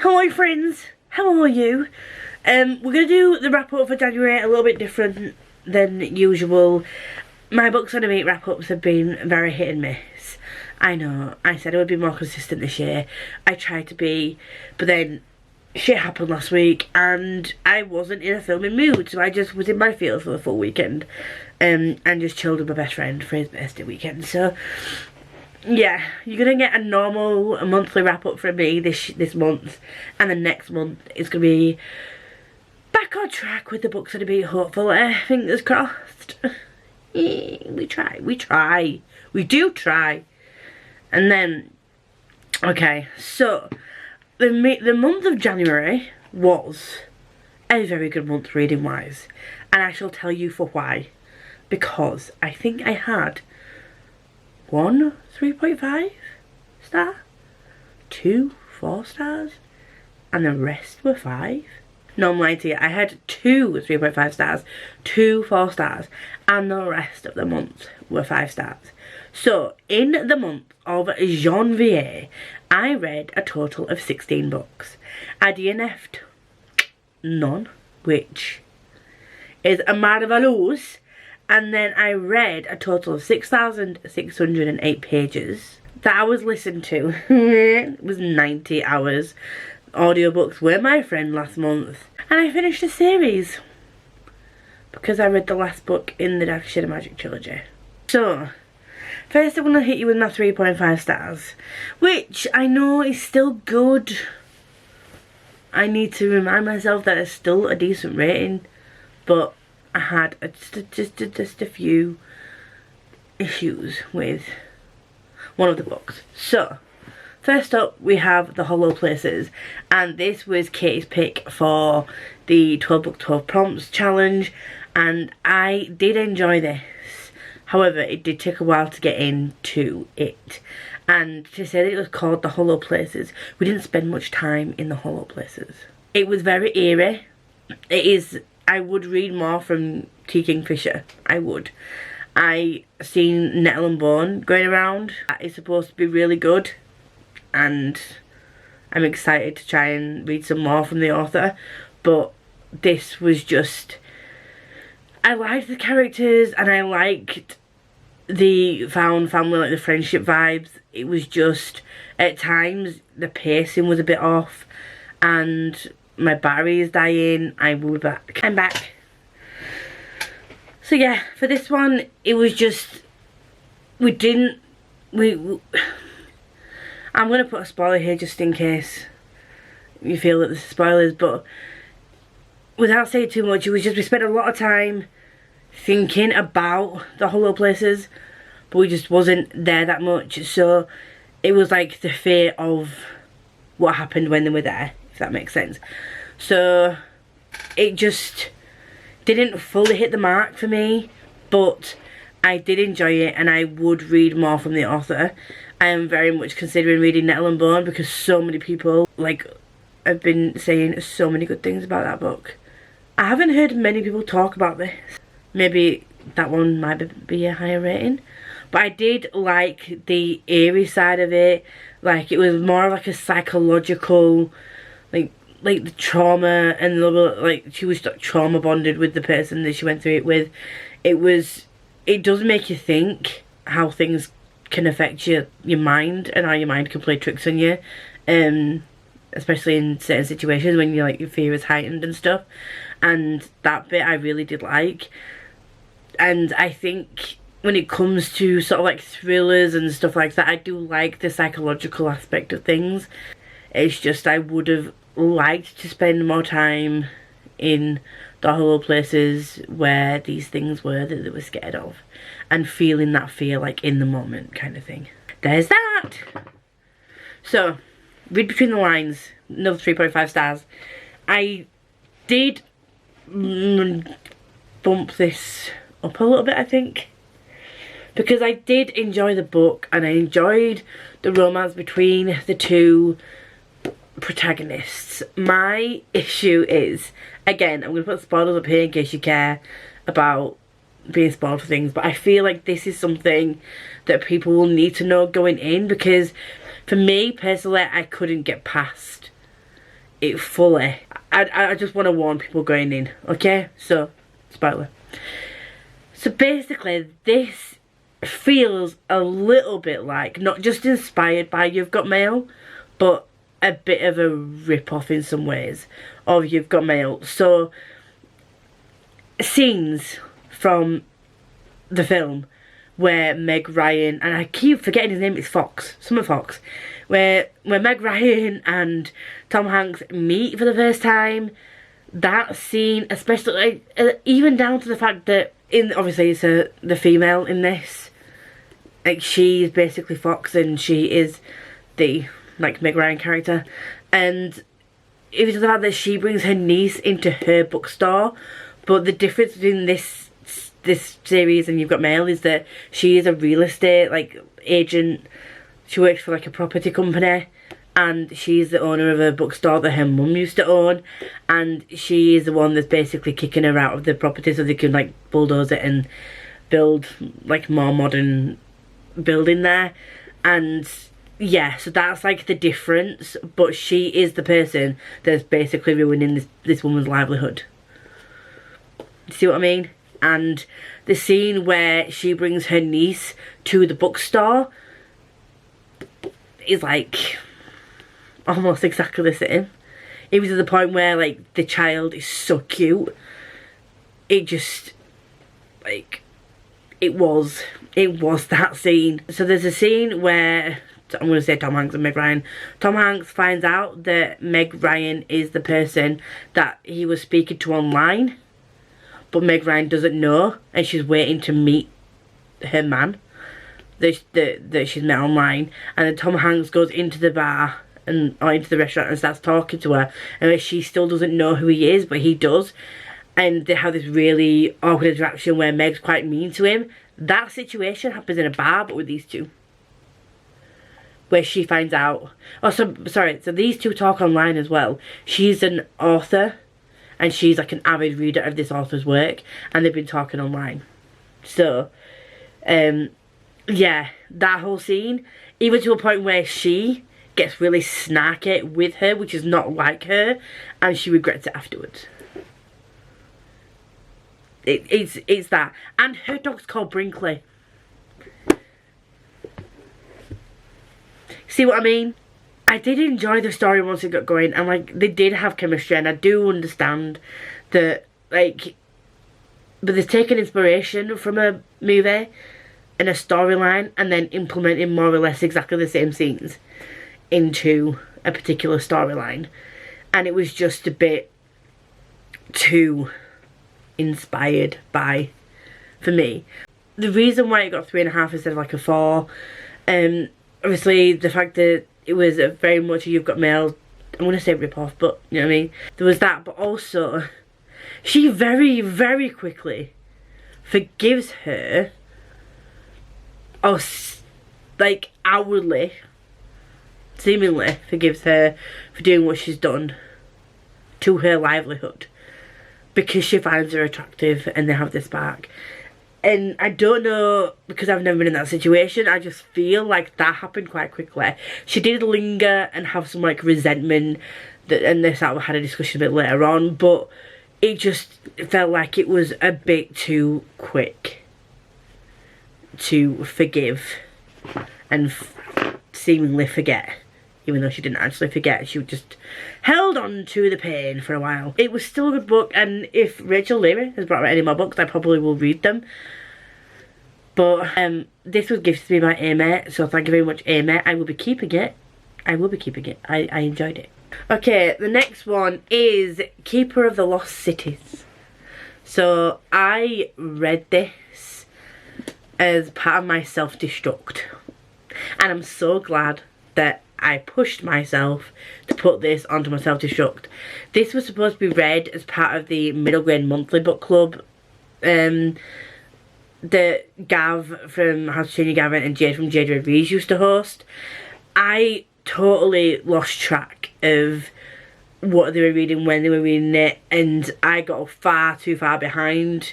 Hello friends, how are you? We're going to do the wrap up for January a little bit different than usual. My Books on a Beat wrap ups have been very hit and miss. I know, I said I would be more consistent this year. I tried to be, but then shit happened last week and I wasn't in a filming mood, so I just was in my feels for the full weekend and just chilled with my best friend for his birthday weekend. So yeah, you're gonna get a normal monthly wrap up from me this month, and the next month is gonna be back on track with the Books on a Beat, hopefully. Fingers crossed. We do try. And then, okay, so the month of January was a very good month reading wise, and I shall tell you for why. Because I think I had one 3.5 star, 2 4 stars, and the rest were 5. No, I'm lying to you. I had 2 3.5 stars, 2 4 stars, and the rest of the month were 5 stars. So in the month of Janvier, I read a total of 16 books. I DNF'd none, which is a marvelous. And then I read a total of 6,608 pages. The hours listened to it was 90 hours. Audiobooks were my friend last month. And I finished a series because I read the last book in the Dark Shade of Magic trilogy. So, first I'm going to hit you with my 3.5 stars, which I know is still good. I need to remind myself that it's still a decent rating, but I had just a few issues with one of the books. So, first up we have The Hollow Places, and this was Katie's pick for the 12 book 12 prompts challenge, and I did enjoy this. However, it did take a while to get into it, and to say that it was called The Hollow Places, we didn't spend much time in the Hollow Places. It was very eerie. It is. I would read more from T. Kingfisher. I would. I seen Nettle and Bone going around. It's supposed to be really good, and I'm excited to try and read some more from the author. But this was just, I liked the characters and I liked the found family, like the friendship vibes. It was just, at times the pacing was a bit off, and my battery is dying. I will be back. I'm back. So yeah, for this one, it was just, I'm going to put a spoiler here just in case you feel that this is spoilers, but without saying too much, it was just, we spent a lot of time thinking about the Hollow Places, but we just wasn't there that much. So it was like the fear of what happened when they were there, if that makes sense. So it just didn't fully hit the mark for me, but I did enjoy it and I would read more from the author. I am very much considering reading Nettle and Bone because so many people have been saying so many good things about that book. I haven't heard many people talk about this. Maybe that one might be a higher rating, but I did like the eerie side of it. Like, it was more like a psychological, like the trauma, and like she was trauma bonded with the person that she went through it with. It does make you think how things can affect your mind, and how your mind can play tricks on you, especially in certain situations when your fear is heightened and stuff. And that bit I really did like. And I think when it comes to sort of like thrillers and stuff like that, I do like the psychological aspect of things. It's just I would have liked to spend more time in the Hollow Places where these things were that they were scared of, and feeling that fear like in the moment kind of thing. There's that. So, read between the lines, another 3.5 stars. I did bump this up a little bit, I think, because I did enjoy the book and I enjoyed the romance between the two protagonists. My issue is, again, I'm going to put spoilers up here in case you care about being spoiled for things, but I feel like this is something that people will need to know going in, because for me personally, I couldn't get past it fully. I just want to warn people going in, okay? So, spoiler. So basically, this feels a little bit like, not just inspired by You've Got Mail, but a bit of a rip-off in some ways of You've Got Mail. So, scenes from the film where Meg Ryan, and I keep forgetting his name, it's Fox, Summer Fox, where Meg Ryan and Tom Hanks meet for the first time. That scene, especially, even down to the fact that, obviously it's the female in this, like, she's basically Fox and she is the, like, Meg Ryan character, and it was the fact that she brings her niece into her bookstore. But the difference between this series and You've Got Mail is that she is a real estate, like, agent. She works for, like, a property company, and she's the owner of a bookstore that her mum used to own, and she is the one that's basically kicking her out of the property so they can, like, bulldoze it and build, like, more modern building there. And yeah, so that's, like, the difference, but she is the person that's basically ruining this woman's livelihood. See what I mean? And the scene where she brings her niece to the bookstore is, like, almost exactly the same. It was to the point where, like, the child is so cute. It just, like, it was that scene. So there's a scene where, I'm going to say Tom Hanks and Meg Ryan. Tom Hanks finds out that Meg Ryan is the person that he was speaking to online, but Meg Ryan doesn't know, and she's waiting to meet her man that she's met online. And then Tom Hanks goes into the bar or into the restaurant and starts talking to her, and she still doesn't know who he is, but he does. And they have this really awkward interaction where Meg's quite mean to him. That situation happens in a bar, but with these two, where she finds out. Oh, so these two talk online as well. She's an author, and she's, like, an avid reader of this author's work, and they've been talking online. So, yeah, that whole scene, even to a point where she gets really snarky with her, which is not like her, and she regrets it afterwards. It's that. And her dog's called Brinkley. See what I mean? I did enjoy the story once it got going, and, like, they did have chemistry, and I do understand that, like, but they've taken inspiration from a movie and a storyline and then implementing more or less exactly the same scenes into a particular storyline, and it was just a bit too inspired by, for me. The reason why it got 3.5 instead of, like, a 4, obviously the fact that it was very much a You've Got Mail, I'm going to say rip-off, but you know what I mean? There was that, but also, she very, very quickly forgives her, or, like, outwardly, seemingly forgives her for doing what she's done to her livelihood, because she finds her attractive and they have this spark. And I don't know, because I've never been in that situation, I just feel like that happened quite quickly. She did linger and have some, like, resentment, and they sort of had a discussion a bit later on, but it just felt like it was a bit too quick to forgive and seemingly forget. Even though she didn't actually forget, she just held on to the pain for a while. It was still a good book, and if Rachel Leary has brought out any more books, I probably will read them. But this was gifted to me by Amy, so thank you very much, Amy. I will be keeping it. I enjoyed it. Okay, the next one is Keeper of the Lost Cities. So I read this as part of my self-destruct, and I'm so glad that I pushed myself to put this onto my self-destruct. This was supposed to be read as part of the Middle Grade Monthly Book Club that Gav from How to Train Your Gavin and Jade from Jade Red Rees used to host. I totally lost track of what they were reading, when they were reading it, and I got far too far behind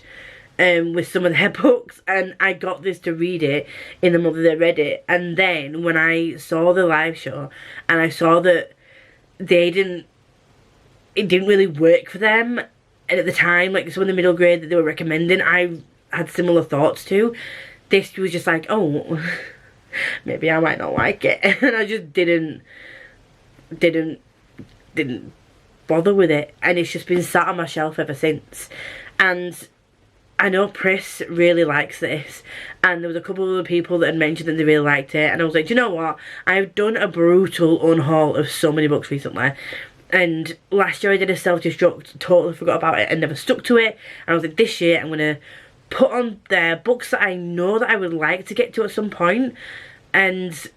with some of their books, and I got this to read it in the month that they read it. And then when I saw the live show and I saw that they didn't it didn't really work for them. And at the time, like some of the middle grade that they were recommending, I had similar thoughts to. This was just like, oh, maybe I might not like it. And I just didn't bother with it. And it's just been sat on my shelf ever since. And I know Pris really likes this, and there was a couple of other people that had mentioned that they really liked it, and I was like, do you know what? I've done a brutal unhaul of so many books recently, and last year I did a self-destruct, totally forgot about it and never stuck to it, and I was like, this year I'm going to put on there books that I know that I would like to get to at some point, and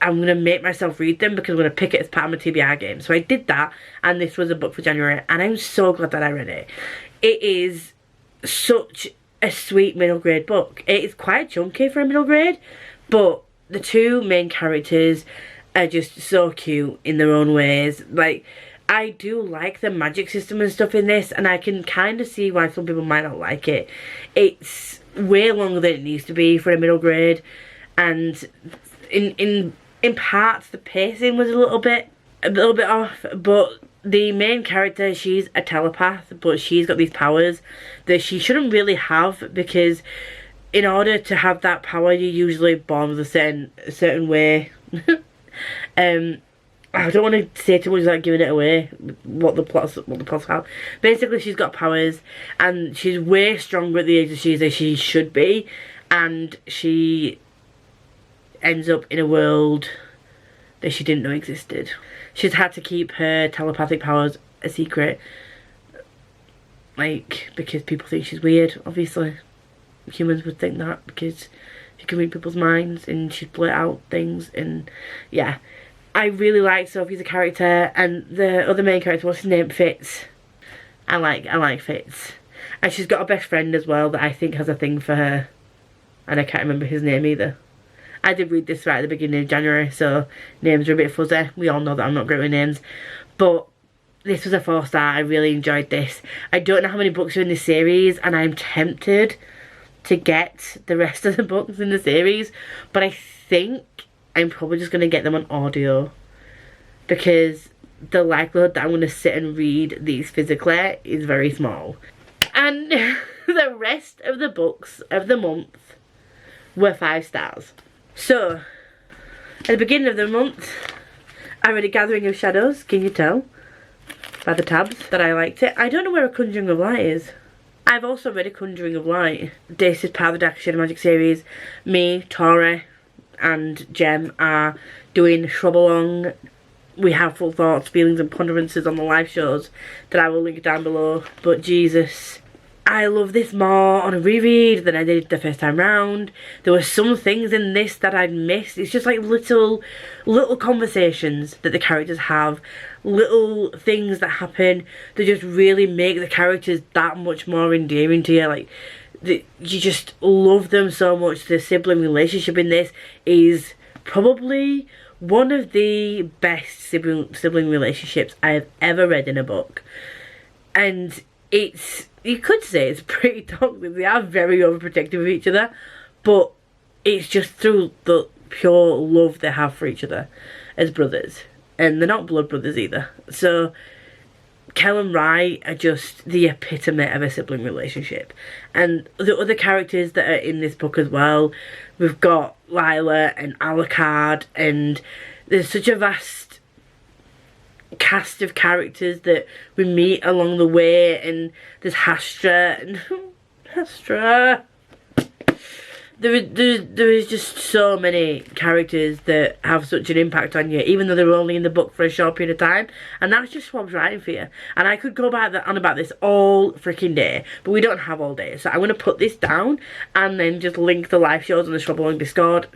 I'm going to make myself read them because I'm going to pick it as part of my TBR game. So I did that, and this was a book for January, and I'm so glad that I read it. It is such a sweet middle grade book. It is quite chunky for a middle grade, but the two main characters are just so cute in their own ways. Like, I do like the magic system and stuff in this, and I can kind of see why some people might not like it. It's way longer than it needs to be for a middle grade, and in parts the pacing was a little bit off, but the main character, she's a telepath, but she's got these powers that she shouldn't really have, because in order to have that power, you're usually born with a certain way. I don't want to say too much without giving it away, what the plots have. Basically, she's got powers, and she's way stronger at the age that she should be, and she ends up in a world that she didn't know existed. She's had to keep her telepathic powers a secret, like, because people think she's weird, obviously. Humans would think that, because she can read people's minds and she'd blurt out things, and yeah. I really like Sophie as a character, and the other main character, what's his name? Fitz. I like Fitz. And she's got a best friend as well that I think has a thing for her, and I can't remember his name either. I did read this right at the beginning of January, so names are a bit fuzzy. We all know that I'm not great with names. But this was a 4-star. I really enjoyed this. I don't know how many books are in this series, and I'm tempted to get the rest of the books in the series. But I think I'm probably just going to get them on audio, because the likelihood that I'm going to sit and read these physically is very small. And the rest of the books of the month were 5 stars. So, at the beginning of the month, I read A Gathering of Shadows. Can you tell by the tabs that I liked it? I don't know where A Conjuring of Light is. I've also read A Conjuring of Light. This is part of the Dark Shadow Magic series. Me, Tori, and Jem are doing Readalongs. We have full thoughts, feelings and ponderances on the live shows that I will link down below. But Jesus, I love this more on a reread than I did the first time round. There were some things in this that I'd missed. It's just like little conversations that the characters have, little things that happen that just really make the characters that much more endearing to you. Like, you just love them so much. The sibling relationship in this is probably one of the best sibling relationships I have ever read in a book. And it's, you could say it's pretty toxic. They are very overprotective of each other, but it's just through the pure love they have for each other as brothers. And they're not blood brothers either. So Kel and Rai are just the epitome of a sibling relationship. And the other characters that are in this book as well, we've got Lila and Alucard, and there's such a vast cast of characters that we meet along the way, and there's Hastra, and Hastra. There is just so many characters that have such an impact on you, even though they're only in the book for a short period of time. And that's just Schwab's writing for you. And I could go on about this all freaking day, but we don't have all day. So I'm going to put this down and then just link the live shows on the Readalongs Discord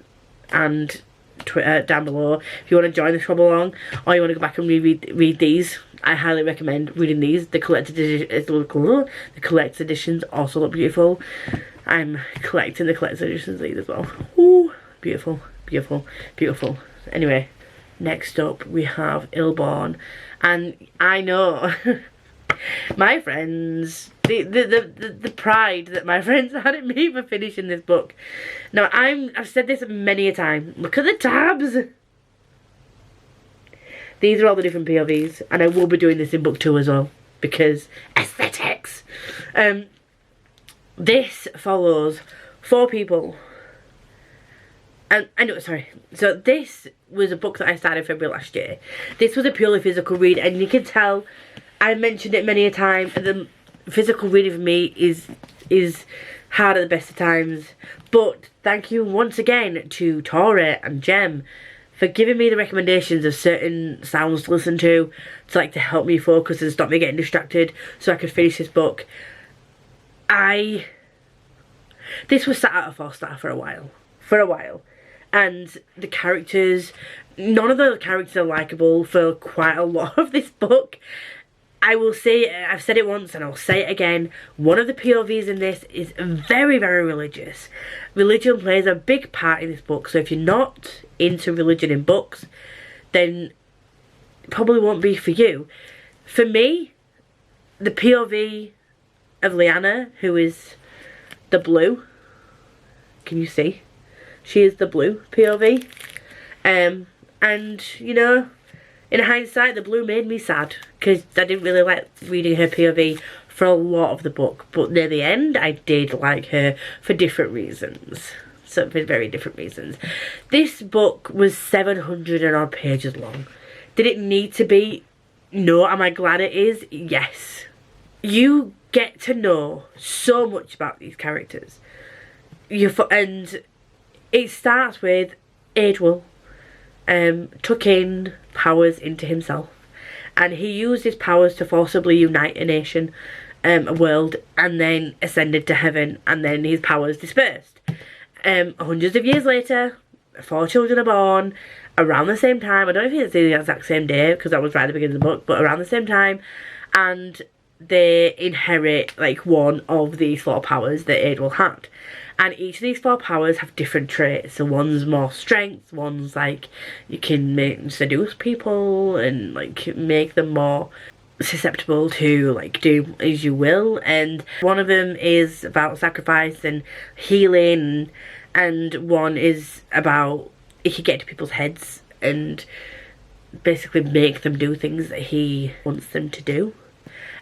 and Twitter down below. If you want to join the Readalongs, or you want to go back and read these, I highly recommend reading these. The collected editions also look beautiful. I'm collecting the collected editions of these as well. Ooh, beautiful, beautiful, beautiful. Anyway, next up we have Illborn, and I know my friends, the pride that my friends had in me for finishing this book. Now I've said this many a time. Look at the tabs. These are all the different POVs, and I will be doing this in book 2 as well, because aesthetics. This follows 4 people. And I know, sorry. So this was a book that I started February last year. This was a purely physical read, and you can tell, I mentioned it many a time, the physical reading for me is hard at the best of times. But thank you once again to Tori and Jem for giving me the recommendations of certain sounds to listen to like to help me focus and stop me getting distracted so I could finish this book. This was sat at a 4-star for a while. And the characters, none of the characters are likeable for quite a lot of this book. I will say, I've said it once and I'll say it again, one of the POVs in this is very, very religious. Religion plays a big part in this book, so if you're not into religion in books, then it probably won't be for you. For me, the POV of Lyanna, who is the blue, can you see? She is the blue POV. And, you know, in hindsight, the blue made me sad because I didn't really like reading her POV for a lot of the book. But near the end, I did like her for different reasons. So, for very different reasons. This book was 700 and odd pages long. Did it need to be? No. Am I glad it is? Yes. You get to know so much about these characters. And it starts with Adewale took in powers into himself, and he used his powers to forcibly unite a nation, a world, and then ascended to heaven, and then his powers dispersed. Hundreds of years later, 4 children are born around the same time. I don't know if it's the exact same day because that was right at the beginning of the book, but around the same time, and they inherit like one of these 4 powers that Adewale had. And each of these 4 powers have different traits. So one's more strength, one's like you can seduce people and like make them more susceptible to like do as you will. And one of them is about sacrifice and healing, and one is about he can get to people's heads and basically make them do things that he wants them to do.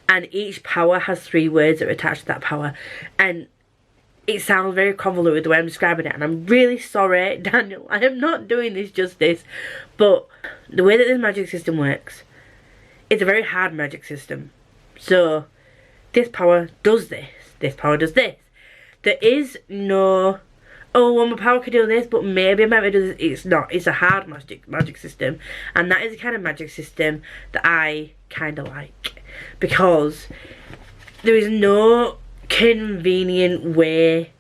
And each power has 3 words that are attached to that power, and it sounds very convoluted the way I'm describing it, and I'm really sorry, Daniel, I am not doing this justice, but the way that this magic system works, it's a very hard magic system. So, this power does this power does this. There is no, oh, well, my power could do this, but maybe I might do this. It's not. It's a hard magic system, and that is the kind of magic system that I kind of like, because there is no convenient way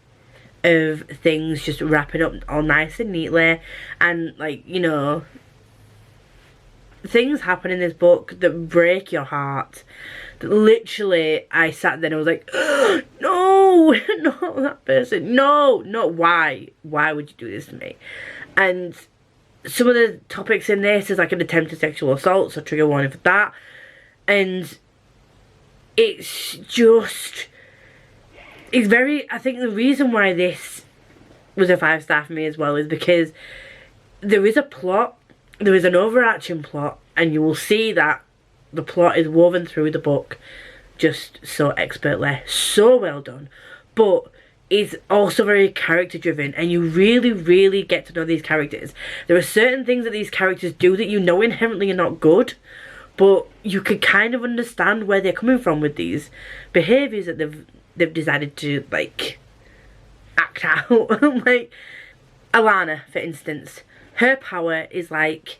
of things just wrapping up all nice and neatly, and like, you know, things happen in this book that break your heart, that literally I sat there and I was like, oh, no, not that person, no, why would you do this to me? And some of the topics in this is like an attempted sexual assault, so trigger warning for that. And it's just, it's very, I think the reason why this was a 5-star for me as well is because there is a plot, there is an overarching plot, and you will see that the plot is woven through the book just so expertly, so well done, but it's also very character driven, and you really get to know these characters. There are certain things that these characters do that you know inherently are not good, but you could kind of understand where they're coming from with these behaviours that they've decided to like act out. Like Alanna, for instance, her power is like,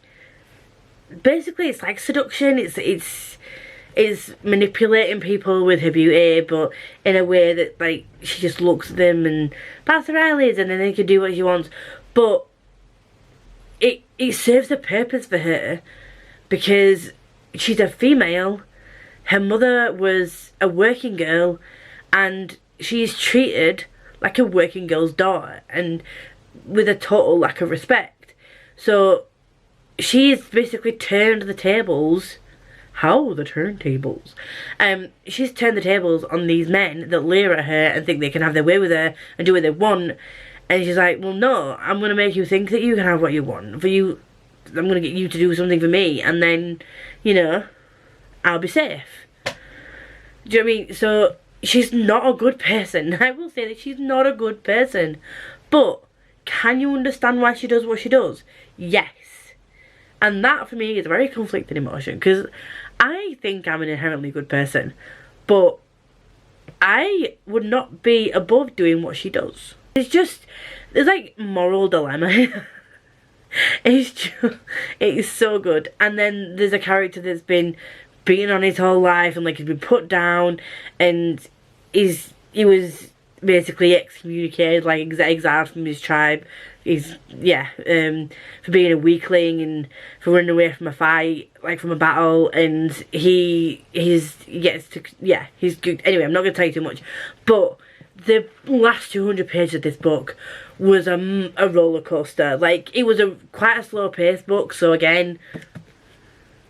basically it's like seduction. It's manipulating people with her beauty, but in a way that like she just looks at them and bats her eyelids, and then they can do what she wants. But it serves a purpose for her because she's a female. Her mother was a working girl, and she's treated like a working girl's daughter, and with a total lack of respect. So she's basically turned the tables. How the turntables? She's turned the tables on these men that leer at her and think they can have their way with her and do what they want. And she's like, well, no, I'm going to make you think that you can have what you want. For you I'm gonna get you to do something for me, and then, you know, I'll be safe. Do you know what I mean? So she's not a good person. I will say that she's not a good person. But can you understand why she does what she does? Yes. And that for me is a very conflicted emotion, because I think I'm an inherently good person, but I would not be above doing what she does. It's just, there's like moral dilemma. It's so good. And then there's a character that's been beaten on his whole life, and like he's been put down, and he was basically excommunicated, like exiled from his tribe. For being a weakling and for running away from a fight, like from a battle, and he gets to, he's good. Anyway, I'm not going to tell you too much, but the last 200 pages of this book was a roller coaster. Like, it was quite a slow paced book, so again,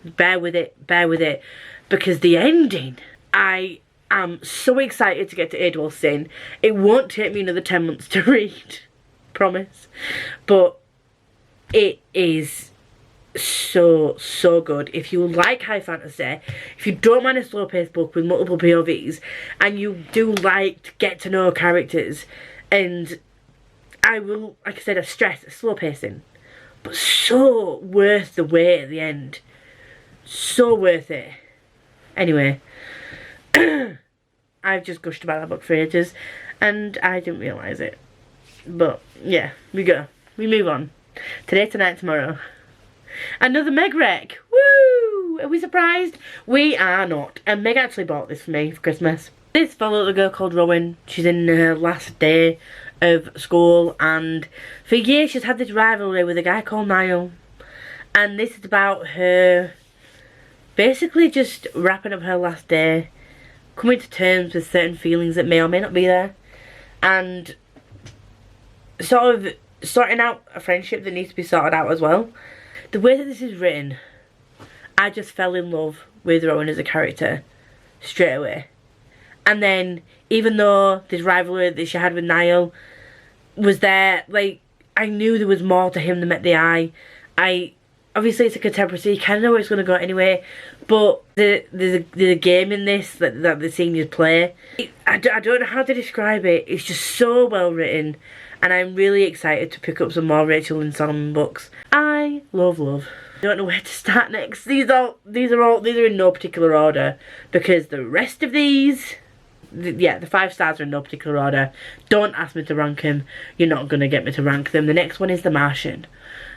bear with it, because the ending, I am so excited to get to Readalongs I. It won't take me another 10 months to read, promise, but it is so good. If you like high fantasy, if you don't mind a slow paced book with multiple POVs, and you do like to get to know characters, and I will, like I said, I stress slow pacing, but so worth the wait at the end, so worth it. Anyway, I've just gushed about that book for ages, and I didn't realise it. But yeah, we move on. Today, tonight, tomorrow. Another Meg rec. Woo! Are we surprised? We are not. And Meg actually bought this for me for Christmas. This follows a girl called Rowan. She's in her last day of school, and for years she's had this rivalry with a guy called Niall. And this is about her basically just wrapping up her last day, coming to terms with certain feelings that may or may not be there, and sort of sorting out a friendship that needs to be sorted out as well. The way that this is written, I just fell in love with Rowan as a character straight away. And then, even though this rivalry that she had with Niall was there, like, I knew there was more to him than met the eye. Obviously it's a contemporary, so you kind of know where it's going to go anyway, but there's a game in this that the seniors play. I don't know how to describe it. It's just so well written, and I'm really excited to pick up some more Rachel and Solomon books. I love. I don't know where to start next. These are in no particular order, because the rest of these, the 5 stars are in no particular order. Don't ask me to rank them. You're not going to get me to rank them. The next one is The Martian.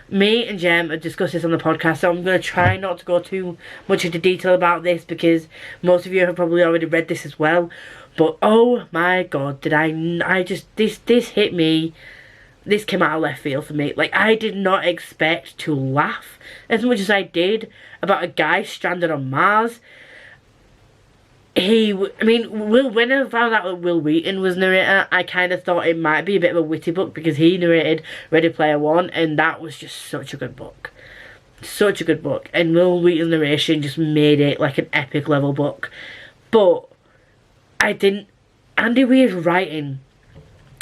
Me and Jem have discussed this on the podcast, so I'm going to try not to go too much into detail about this, because most of you have probably already read this as well. But oh my god, this hit me. This came out of left field for me. Like, I did not expect to laugh as much as I did about a guy stranded on Mars. When I found out that Will Wheaton was narrator, I kind of thought it might be a bit of a witty book, because he narrated Ready Player One, and that was just such a good book. Such a good book. And Will Wheaton's narration just made it like an epic level book. But Andy Weir's writing,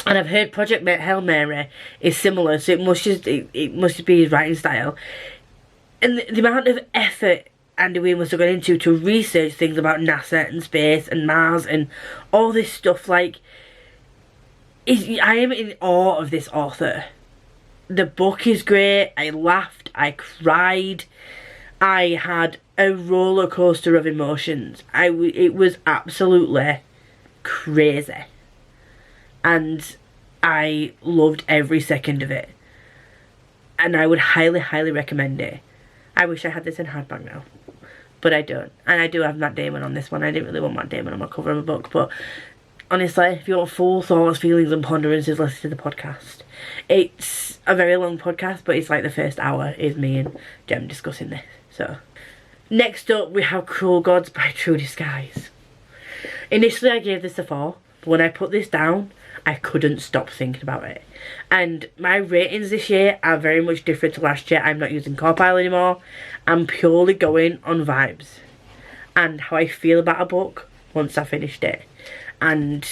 and I've heard Project Hail Mary is similar, so it must just be his writing style. And the amount of effort Andy Weir must have gone into to research things about NASA and space and Mars and all this stuff. Like, I am in awe of this author. The book is great. I laughed, I cried, I had a roller coaster of emotions. It was absolutely crazy, and I loved every second of it, and I would highly recommend it. I wish I had this in hardback now, but I don't. And I do have Matt Damon on this one. I didn't really want Matt Damon on my cover of a book, but honestly, if you want full thoughts, feelings and ponderances, listen to the podcast. It's a very long podcast, but it's like the first hour is me and Jem discussing this. So, next up we have Cruel Gods by True Disguise. Initially I gave this a 4, but when I put this down, I couldn't stop thinking about it. And my ratings this year are very much different to last year. I'm not using Corpile anymore. I'm purely going on vibes and how I feel about a book once I finished it. And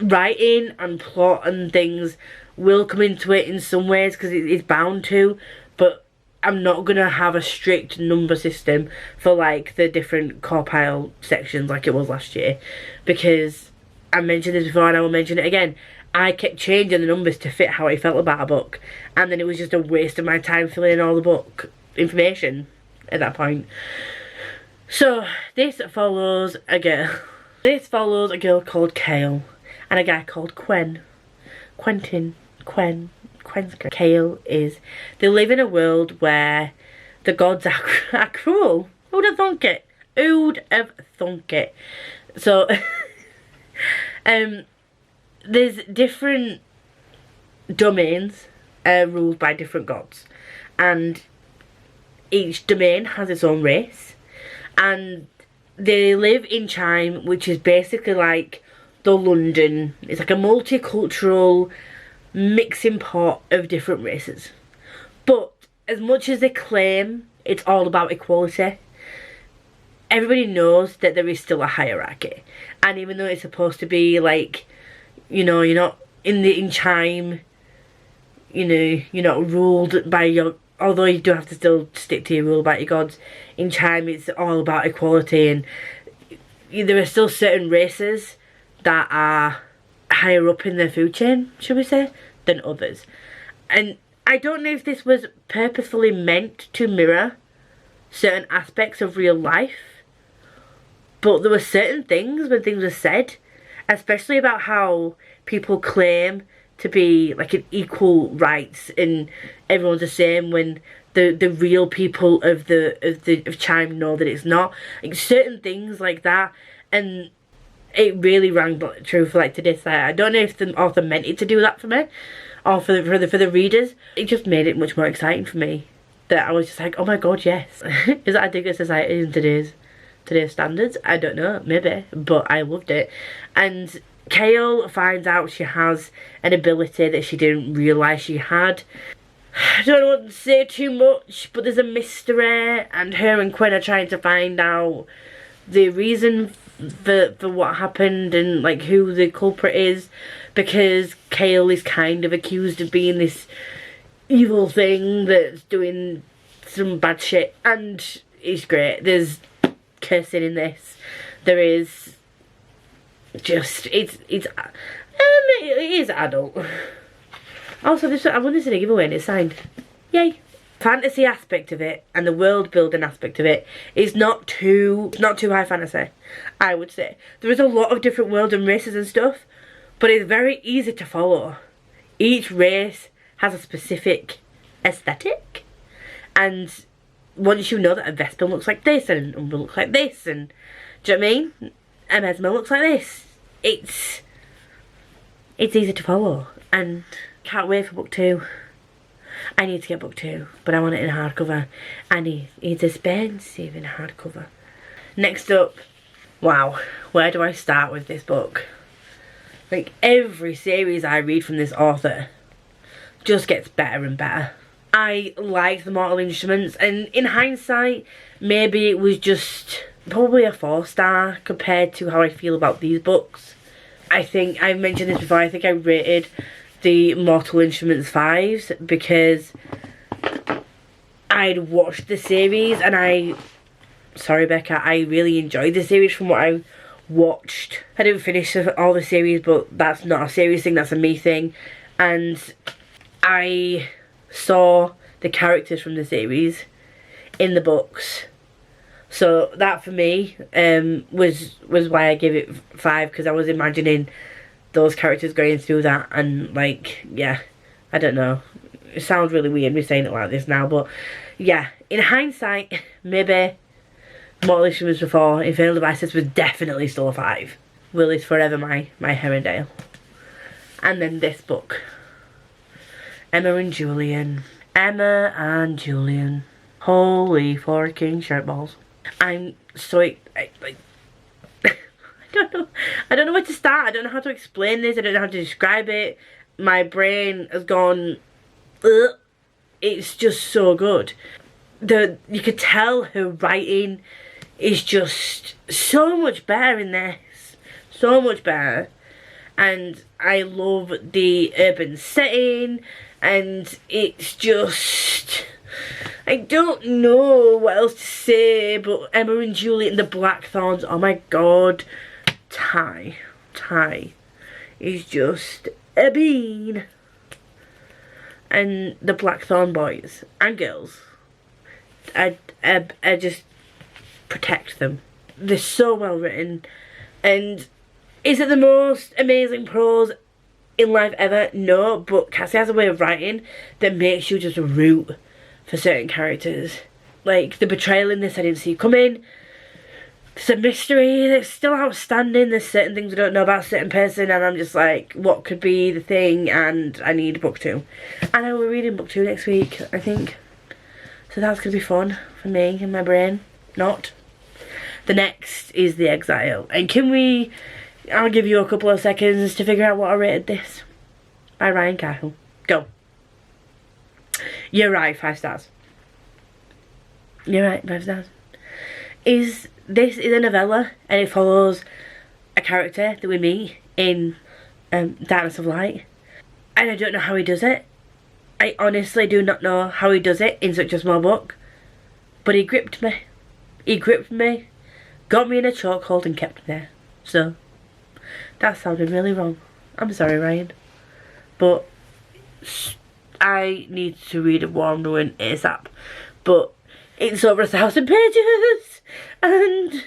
writing and plot and things will come into it in some ways, because it's bound to, but I'm not gonna have a strict number system for like the different core pile sections like it was last year, because I mentioned this before and I will mention it again. I kept changing the numbers to fit how I felt about a book, and then it was just a waste of my time filling in all the book information at that point. So this follows a girl. This follows a girl called Kale and a guy called Quentin. Kale is, they live in a world where the gods are cruel. Who'd have thunk it? Who'd have thunk it? So there's different domains ruled by different gods, and each domain has its own race, and they live in Chime, which is basically like the London. It's like a multicultural mixing pot of different races. But as much as they claim it's all about equality, everybody knows that there is still a hierarchy. And even though it's supposed to be like, you know, you're not in Chime, you know, you're not ruled by your, although you do have to still stick to your rule about your gods. In Chime it's all about equality, and there are still certain races that are higher up in the food chain, should we say, than others. And I don't know if this was purposefully meant to mirror certain aspects of real life, but there were certain things when things were said, especially about how people claim to be like an equal rights and everyone's the same, when the real people of Chime know that it's not. Like certain things like that, and it really rang true for like today's side. I don't know if the author meant it to do that for me, or for the readers. It just made it much more exciting for me. That I was just like, oh my god, yes. Is that a digger society in today's standards? I don't know, maybe, but I loved it. And Kale finds out she has an ability that she didn't realise she had. I don't want to say too much, but there's a mystery, and her and Quinn are trying to find out the reason for what happened and like who the culprit is, because Kale is kind of accused of being this evil thing that's doing some bad shit, and it's great. There's cursing in this. There is just it is adult. Also, this I won this in a giveaway and it's signed. Yay! Fantasy aspect of it and the world building aspect of it is not too high fantasy, I would say. There is a lot of different worlds and races and stuff, but it's very easy to follow. Each race has a specific aesthetic, and once you know that a Vespin looks like this and an Umbra looks like this, and do you know what I mean? A Mesmer looks like this. It's easy to follow, and can't wait for book 2. I need to get book 2, but I want it in hardcover, and it's expensive in hardcover. Next up, wow, where do I start with this book? Like, every series I read from this author just gets better and better. I like the Mortal Instruments, and in hindsight, maybe it was just probably a 4-star compared to how I feel about these books. I think, I've mentioned this before, I think I rated the Mortal Instruments 5s because I'd watched the series, and sorry Becca, I really enjoyed the series from what I watched. I didn't finish all the series, but that's not a series thing, that's a me thing. And I saw the characters from the series in the books, so that for me was why I gave it 5, because I was imagining those characters going through that, and like, yeah, I don't know, it sounds really weird me saying it like this now, but yeah, in hindsight, maybe Mortal Instruments before Infernal Devices was definitely still a 5. Will is forever my Herondale. And then this book, Emma and Julian. Holy fucking shirt balls. I'm so like I don't know where to start. I don't know how to explain this. I don't know how to describe it. My brain has gone, ugh. It's just so good. You could tell her writing is just so much better in this. So much better. And I love the urban setting, and it's just, I don't know what else to say, but Emma and Juliet and the Blackthorns, oh my god. Ty is just a bean. And the Blackthorn boys and girls, I just protect them. They're so well written. And is it the most amazing prose in life ever? No, but Cassie has a way of writing that makes you just root for certain characters. Like the betrayal in this I didn't see coming. There's a mystery that's still outstanding. There's certain things I don't know about a certain person, and I'm just like, what could be the thing? And I need book 2. And I will be reading book 2 next week, I think. So that's going to be fun for me and my brain. Not. The next is The Exile. And I'll give you a couple of seconds to figure out what I rated this. By Ryan Cahill. Go. You're right, 5 stars. You're right, 5 stars. This is a novella, and it follows a character that we meet in Darkness of Light. And I don't know how he does it. I honestly do not know how he does it in such a small book. But he gripped me. He gripped me, got me in a chokehold and kept me there. So, that sounded really wrong. I'm sorry, Ryan. But I need to read A Warm Ruin ASAP. But it's over 1,000 pages, and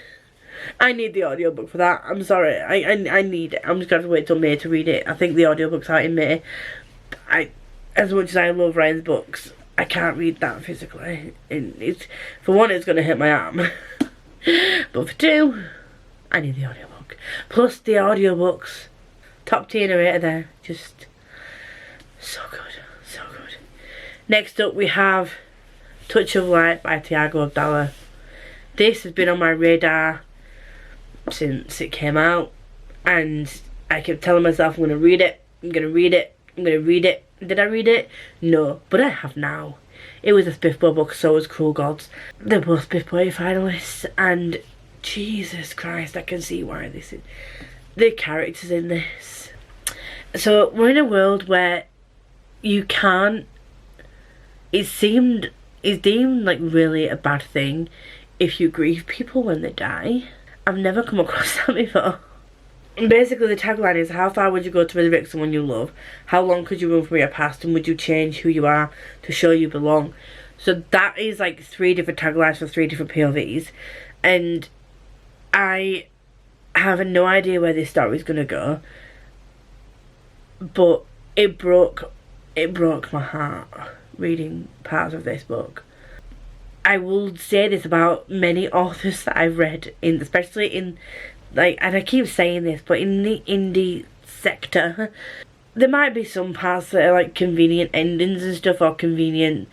I need the audiobook for that. I'm sorry, I need it. I'm just going to have to wait till May to read it. I think the audiobook's out in May. As much as I love Ryan's books, I can't read that physically. And for one, it's going to hurt my arm. But for two, I need the audiobook. Plus the audiobooks, top tier narrator there, just so good, so good. Next up we have Touch of Light by Tiago Abdallah. This has been on my radar since it came out, and I kept telling myself I'm going to read it, I'm going to read it, I'm going to read it. Did I read it? No, but I have now. It was a Spiffbo book, so was Cruel Gods. They're both Spiffbo finalists, and Jesus Christ, I can see why this is. The characters in this. So we're in a world where you can't. It's deemed like really a bad thing if you grieve people when they die. I've never come across that before. And basically the tagline is, how far would you go to resurrect someone you love? How long could you run from your past, and would you change who you are to show you belong? So that is like 3 different taglines for 3 different POVs, and I have no idea where this story is going to go, but it broke my heart reading parts of this book. I will say this about many authors that I've read, especially in, like, and I keep saying this, but in the indie sector, there might be some parts that are like convenient endings and stuff, or convenient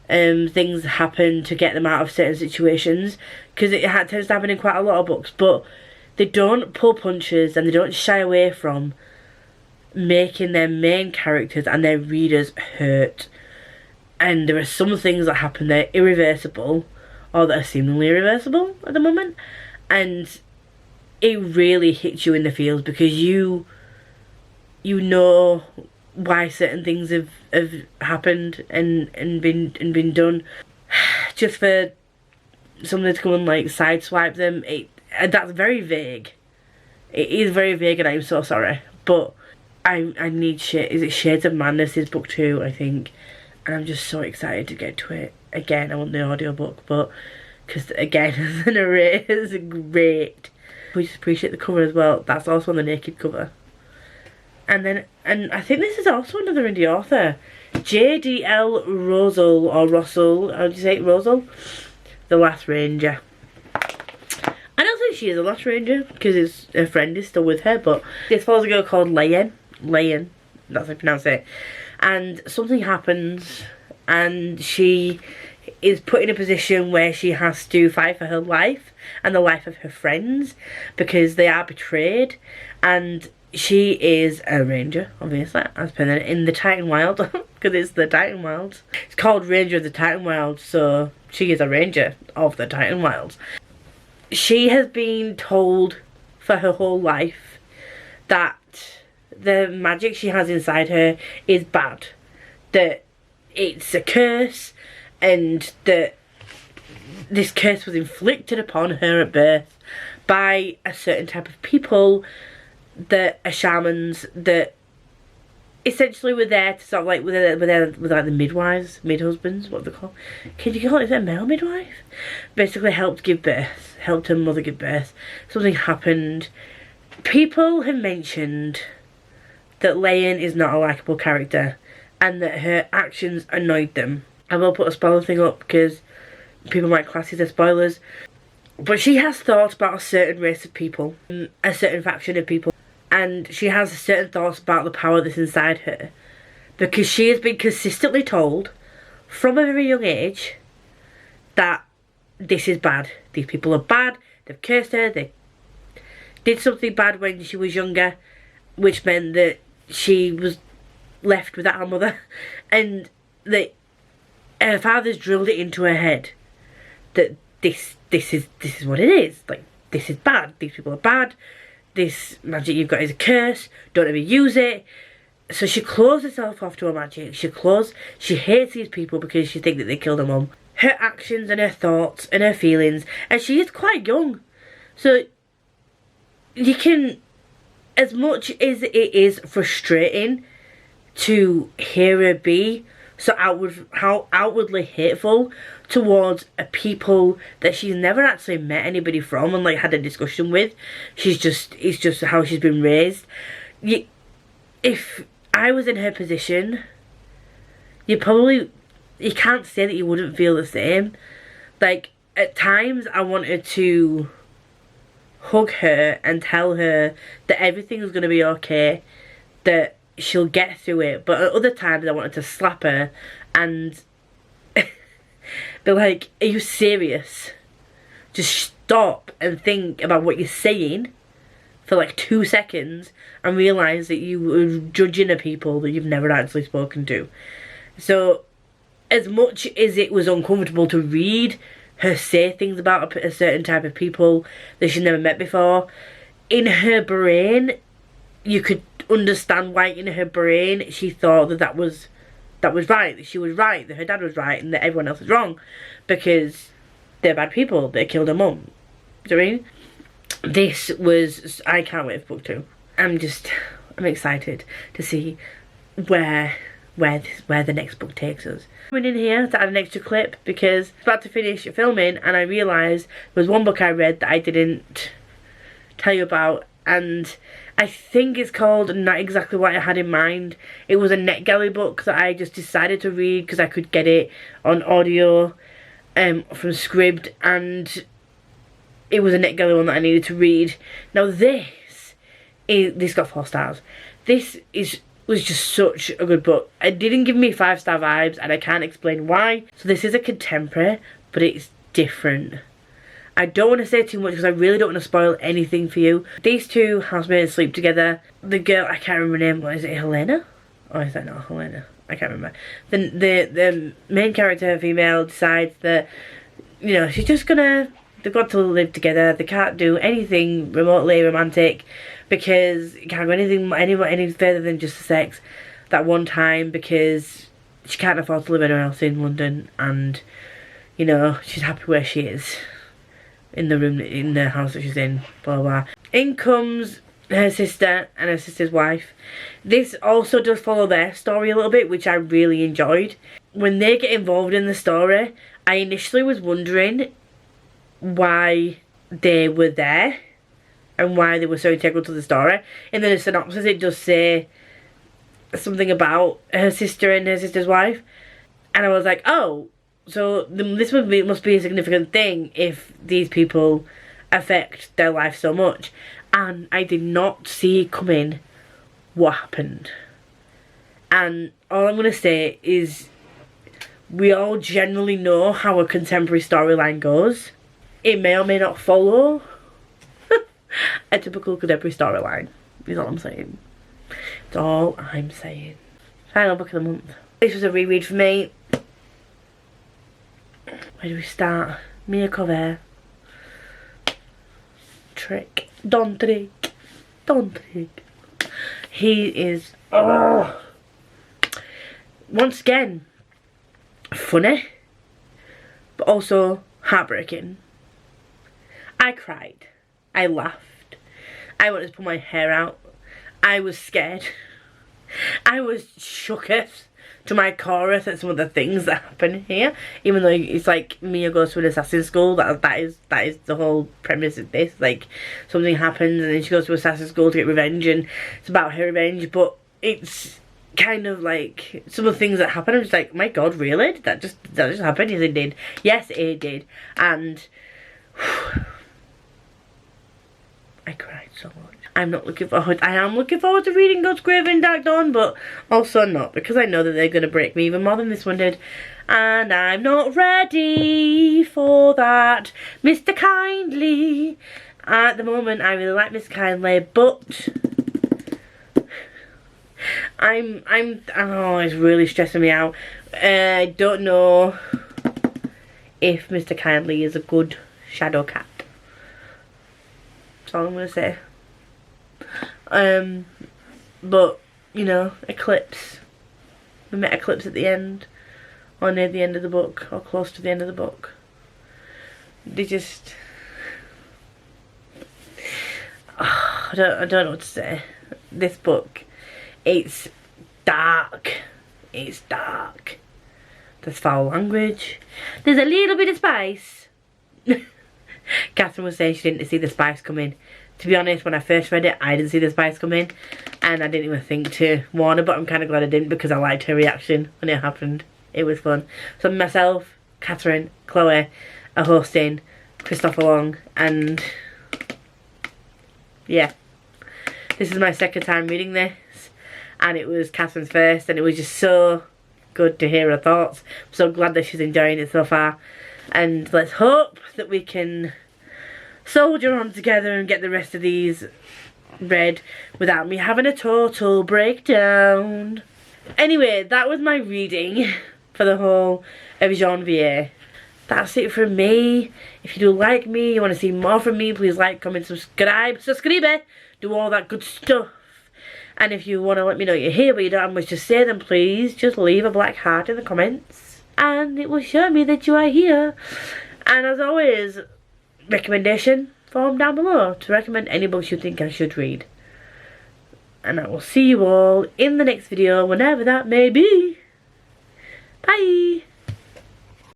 things happen to get them out of certain situations, because it tends to happen in quite a lot of books, but they don't pull punches and they don't shy away from making their main characters and their readers hurt. And there are some things that happen that are irreversible, or that are seemingly irreversible at the moment, and it really hits you in the feels, because you know why certain things have happened and been done. Just for something to come and like sideswipe them, that's very vague. It is very vague, and I'm so sorry. But I need is it Shades of Madness is book 2, I think, and I'm just so excited to get to it. Again, I want the audiobook, but because again the narrator is great. We just appreciate the cover as well. That's also on the naked cover. And I think this is also another indie author, JDL Rosal, or Russell, how do you say it, Rosal? The Last Ranger. I don't think she is a Last Ranger, because her friend is still with her, but this follows a girl called Layan, that's how I pronounce it, and something happens, and she is put in a position where she has to fight for her life and the life of her friends, because they are betrayed, and she is a ranger, obviously, as per in the Titan Wild, because it's the Titan Wilds. It's called Ranger of the Titan Wilds, so she is a ranger of the Titan Wilds. She has been told for her whole life that the magic she has inside her is bad, that it's a curse, and that this curse was inflicted upon her at birth by a certain type of people that are shamans that essentially were there to sort of like, were like the midwives, mid-husbands, what they call. Can you call it, is it a male midwife? Basically helped give birth, helped her mother give birth. Something happened. People have mentioned that Leyen is not a likeable character and that her actions annoyed them. I will put a spoiler thing up because people might class it as spoilers. But she has thoughts about a certain race of people, a certain faction of people, and she has certain thoughts about the power that's inside her. Because she has been consistently told, from a very young age, that this is bad. These people are bad, they've cursed her, they did something bad when she was younger, which meant that she was left without her mother, and that her father's drilled it into her head that this is what it is. Like, this is bad. These people are bad. This magic you've got is a curse. Don't ever use it. So she closed herself off to her magic. She hates these people because she thinks that they killed her mum. Her actions and her thoughts and her feelings, and she is quite young. So you can, as much as it is frustrating to hear her be so outwardly hateful towards a people that she's never actually met anybody from and like had a discussion with, it's just how she's been raised. If I was in her position, you can't say that you wouldn't feel the same. Like, at times I wanted to hug her and tell her that everything's gonna be okay, that she'll get through it. But at other times I wanted to slap her and be like, are you serious? Just stop and think about what you're saying for like 2 seconds and realise that you were judging a people that you've never actually spoken to. So as much as it was uncomfortable to read her say things about a certain type of people that she's never met before, in her brain you could understand why in her brain she thought that was right, that she was right, that her dad was right and that everyone else was wrong because they're bad people, they killed her mum. Do you know what I mean? I can't wait for book 2. I'm excited to see where the next book takes us. I went in here to add an extra clip because I was about to finish filming and I realised there was one book I read that I didn't tell you about, and I think it's called not exactly what I had in mind. It was a NetGalley book that I just decided to read because I could get it on audio from Scribd, and it was a NetGalley one that I needed to read. Now this got 4 stars. This was just such a good book. It didn't give me 5-star vibes and I can't explain why. So this is a contemporary, but it's different. I don't want to say too much because I really don't want to spoil anything for you. These two housemaids sleep together. The girl, I can't remember her name, what is it, Helena? Or is that not Helena? I can't remember. The main character, female, decides that, you know, she's just gonna, they've got to live together. They can't do anything remotely romantic because it can't go any further than just sex that one time because she can't afford to live anywhere else in London, and, you know, she's happy where she is. In the room, in the house that she's in, blah blah. In comes her sister and her sister's wife. This also does follow their story a little bit, which I really enjoyed. When they get involved in the story, I initially was wondering why they were there and why they were so integral to the story. In the synopsis it does say something about her sister and her sister's wife, and I was like, oh, so this must be a significant thing if these people affect their life so much. And I did not see coming what happened. And all I'm going to say is we all generally know how a contemporary storyline goes. It may or may not follow a typical contemporary storyline, is all I'm saying. That's all I'm saying. Final book of the month. This was a reread for me. Where do we start? Mia Cover. Trick. Don Trick. He is, oh, once again, funny, but also heartbreaking. I cried. I laughed. I wanted to pull my hair out. I was scared. I was shooketh to my core at some of the things that happen here. Even though it's like Mia goes to an assassin school, that is the whole premise of this. Like, something happens and then she goes to assassin school to get revenge, and it's about her revenge. But it's kind of like some of the things that happen. I'm just like, my God, really? Did that just happen? Yes, it did. Yes, it did. And I cried so much. I am looking forward to reading God's Grave in Dark Dawn, but also not, because I know that they're going to break me even more than this one did. And I'm not ready for that, Mr. Kindly. At the moment, I really like Mr. Kindly, but oh, it's really stressing me out. I don't know if Mr. Kindly is a good shadow cat. That's all I'm going to say. But, you know, Eclipse. We met Eclipse at the end, or near the end of the book, or close to the end of the book. They just... Oh, I don't know what to say. This book, it's dark. It's dark. There's foul language. There's a little bit of spice. Catherine was saying she didn't see the spice coming. To be honest, when I first read it, I didn't see the spice coming, and I didn't even think to warn her, but I'm kind of glad I didn't, because I liked her reaction when it happened. It was fun. So myself, Catherine, Chloe are hosting Christopher Long, and yeah, this is my second time reading this, and it was Catherine's first, and it was just so good to hear her thoughts. I'm so glad that she's enjoying it so far, and let's hope that we can soldier on together and get the rest of these read without me having a total breakdown. Anyway, that was my reading for the whole of Janvier. That's it from me. If you do like me, you want to see more from me, please like, comment, subscribe, do all that good stuff. And if you want to let me know you're here but you don't have much to say, then please just leave a black heart in the comments, and it will show me that you are here. And as always, recommendation form down below to recommend any books you think I should read. And I will see you all in the next video, whenever that may be. Bye!